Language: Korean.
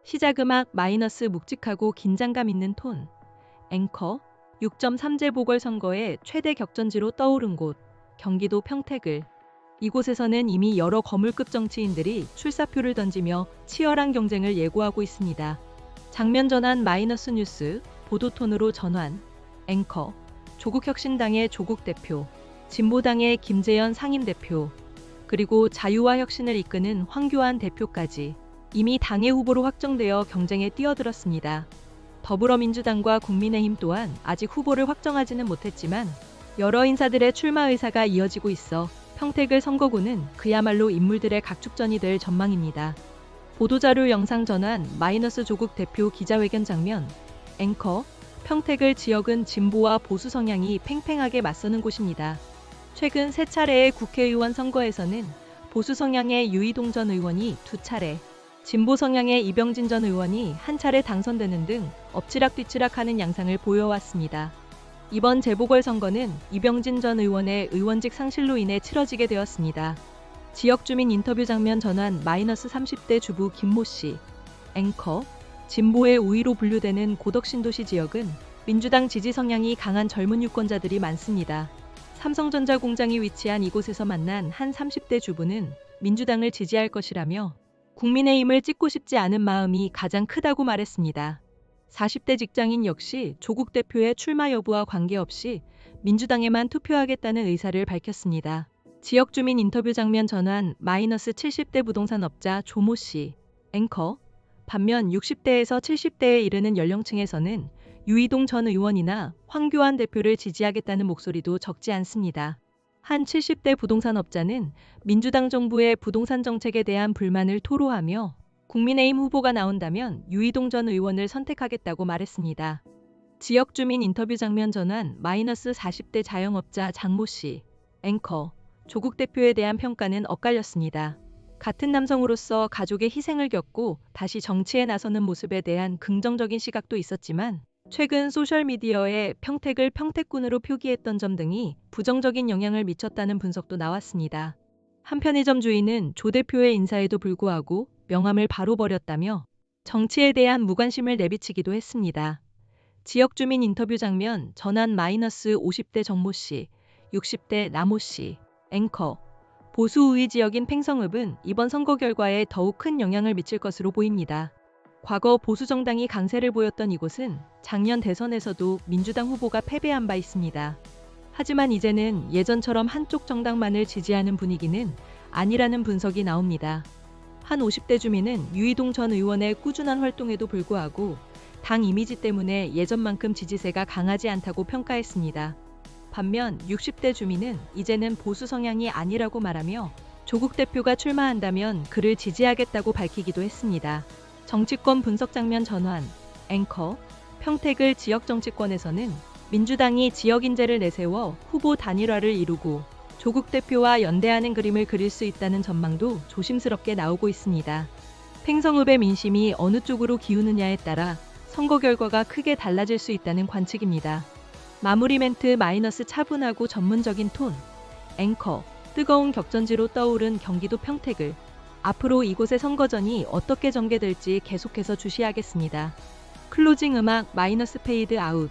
시작 음악 마이너스 묵직하고 긴장감 있는 톤. 앵커 6.3제 보궐선거의 최대 격전지로 떠오른 곳. 경기도 평택을. 이곳에서는 이미 여러 거물급 정치인들이 출사표를 던지며 치열한 경쟁을 예고하고 있습니다. 장면 전환 마이너스 뉴스, 보도톤으로 전환. 앵커 조국혁신당의 조국 대표, 진보당의 김재현 상임대표, 그리고 자유와 혁신을 이끄는 황교안 대표까지 이미 당의 후보로 확정되어 경쟁에 뛰어들었습니다. 더불어민주당과 국민의힘 또한 아직 후보를 확정하지는 못했지만 여러 인사들의 출마 의사가 이어지고 있어 평택을 선거구는 그야말로 인물들의 각축전이 될 전망입니다. 보도자료 영상 전환 마이너스 조국 대표 기자회견 장면. 앵커 평택을 지역은 진보와 보수 성향이 팽팽하게 맞서는 곳입니다. 최근 3차례의 국회의원 선거에서는 보수 성향의 유이동 전 의원이 2차례, 진보 성향의 이병진 전 의원이 1차례 당선되는 등 엎치락뒤치락하는 양상을 보여왔습니다. 이번 재보궐선거는 이병진 전 의원의 의원직 상실로 인해 치러지게 되었습니다. 지역 주민 인터뷰 장면 전환 마이너스 30대 주부 김모 씨. 앵커 진보의 우위로 분류되는 고덕신도시 지역은 민주당 지지 성향이 강한 젊은 유권자들이 많습니다. 삼성전자 공장이 위치한 이곳에서 만난 한 30대 주부는 민주당을 지지할 것이라며 국민의힘을 찍고 싶지 않은 마음이 가장 크다고 말했습니다. 40대 직장인 역시 조국 대표의 출마 여부와 관계없이 민주당에만 투표하겠다는 의사를 밝혔습니다. 지역 주민 인터뷰 장면 전환 마이너스 70대 부동산 업자 조모 씨. 앵커 반면 60대에서 70대에 이르는 연령층에서는 유이동 전 의원이나 황교안 대표를 지지하겠다는 목소리도 적지 않습니다. 한 70대 부동산 업자는 민주당 정부의 부동산 정책에 대한 불만을 토로하며 국민의힘 후보가 나온다면 유이동 전 의원을 선택하겠다고 말했습니다. 지역 주민 인터뷰 장면 전환 마이너스 40대 자영업자 장모 씨. 앵커 조국 대표에 대한 평가는 엇갈렸습니다. 같은 남성으로서 가족의 희생을 겪고 다시 정치에 나서는 모습에 대한 긍정적인 시각도 있었지만 최근 소셜미디어에 평택을 평택군으로 표기했던 점 등이 부정적인 영향을 미쳤다는 분석도 나왔습니다. 한 편의점 주인은 조 대표의 인사에도 불구하고 명함을 바로 버렸다며 정치에 대한 무관심을 내비치기도 했습니다. 지역 주민 인터뷰 장면 전환 마이너스 50대 정모 씨, 60대 남호 씨. 앵커 보수 우위 지역인 팽성읍은 이번 선거 결과에 더욱 큰 영향을 미칠 것으로 보입니다. 과거 보수 정당이 강세를 보였던 이곳은 작년 대선에서도 민주당 후보가 패배한 바 있습니다. 하지만 이제는 예전처럼 한쪽 정당만을 지지하는 분위기는 아니라는 분석이 나옵니다. 한 50대 주민은 유이동 전 의원의 꾸준한 활동에도 불구하고 당 이미지 때문에 예전만큼 지지세가 강하지 않다고 평가했습니다. 반면 60대 주민은 이제는 보수 성향이 아니라고 말하며 조국 대표가 출마한다면 그를 지지하겠다고 밝히기도 했습니다. 정치권 분석 장면 전환. 앵커 평택을 지역 정치권에서는 민주당이 지역 인재를 내세워 후보 단일화를 이루고 조국 대표와 연대하는 그림을 그릴 수 있다는 전망도 조심스럽게 나오고 있습니다. 팽성읍의 민심이 어느 쪽으로 기우느냐에 따라 선거 결과가 크게 달라질 수 있다는 관측입니다. 마무리 멘트 마이너스 차분하고 전문적인 톤. 앵커 뜨거운 격전지로 떠오른 경기도 평택을. 앞으로 이곳의 선거전이 어떻게 전개될지 계속해서 주시하겠습니다. 클로징 음악 마이너스 페이드 아웃.